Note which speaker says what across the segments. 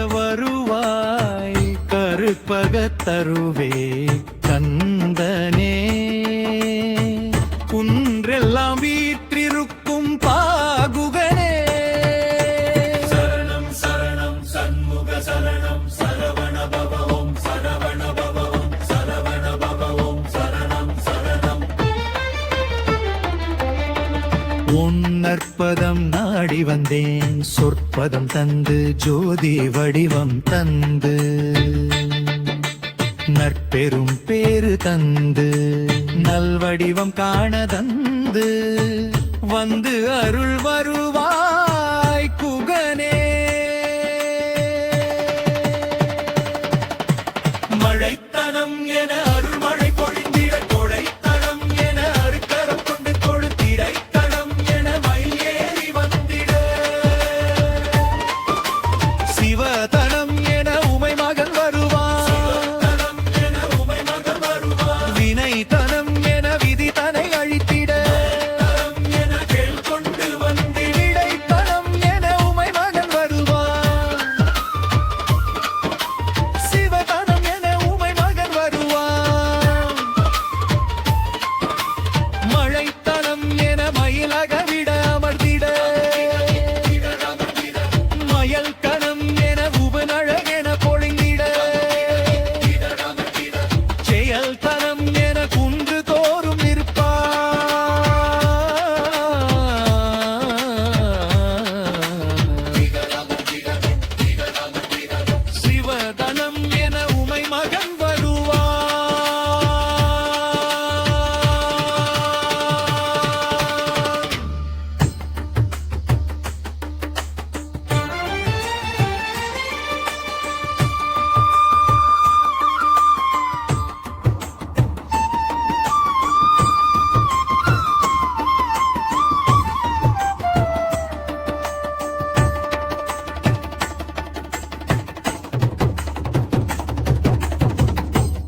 Speaker 1: வருவாய் கருப்பகத் தருவே கந்தனே. குன்றெல்லாம் வீற்றிருக்கும் பாகுகனே.
Speaker 2: சரணம் சரணம் சண்முக சரணம் சரவண பவம் சரவண பவம் சரவண பவம் சரணம் சரணம்.
Speaker 1: உன்னற்பதம் நாடி வந்தேன் சொற்பதம் தந்து ஜோதி வடிவம் தந்து நற்பெரும் பேரு தந்து நல்வடிவம் காண தந்து வந்து அருள் வருவாய் குகனே.
Speaker 2: மழைத்தனம் என அருள்மழை பொழிந்திட கொடைத்தனம் என அருக்கரம் கொண்டு கொழுத்திடைத்தனம் என மயில் ஏறி வந்திட.
Speaker 1: சிவதனம் என உமை மகன் வருவான்.
Speaker 2: சிவத்தனம் என உமை மகன் வருவான்.
Speaker 1: வினைத்தனம் என விதி தனை அழித்திட.
Speaker 2: தனம் என கேள் கொண்டு வந்திட.
Speaker 1: இடைத்தனம் என உமை மகன் வருவான். சிவதனம் என உமை மகன் வருவான். மழைத்தனம் என மயிலகவிட அமர்ந்திட. மயல் கணம் என உபனழகென பொழிந்திட. செயல் தனம் என குன்று தோறும் நிற்பார். சிவதனம் என உமை மகன் வருவார்.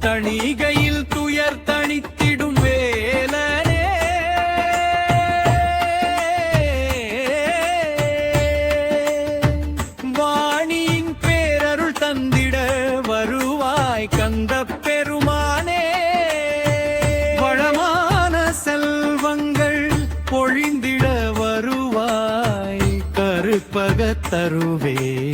Speaker 1: தணிகையில் துயர் தணித்திடும் வேலனே. வாணியின் பேரருள் தந்திட வருவாய் கந்தப் பெருமானே. வளமான செல்வங்கள் பொழிந்திட வருவாய் கருப்பகத் தருவே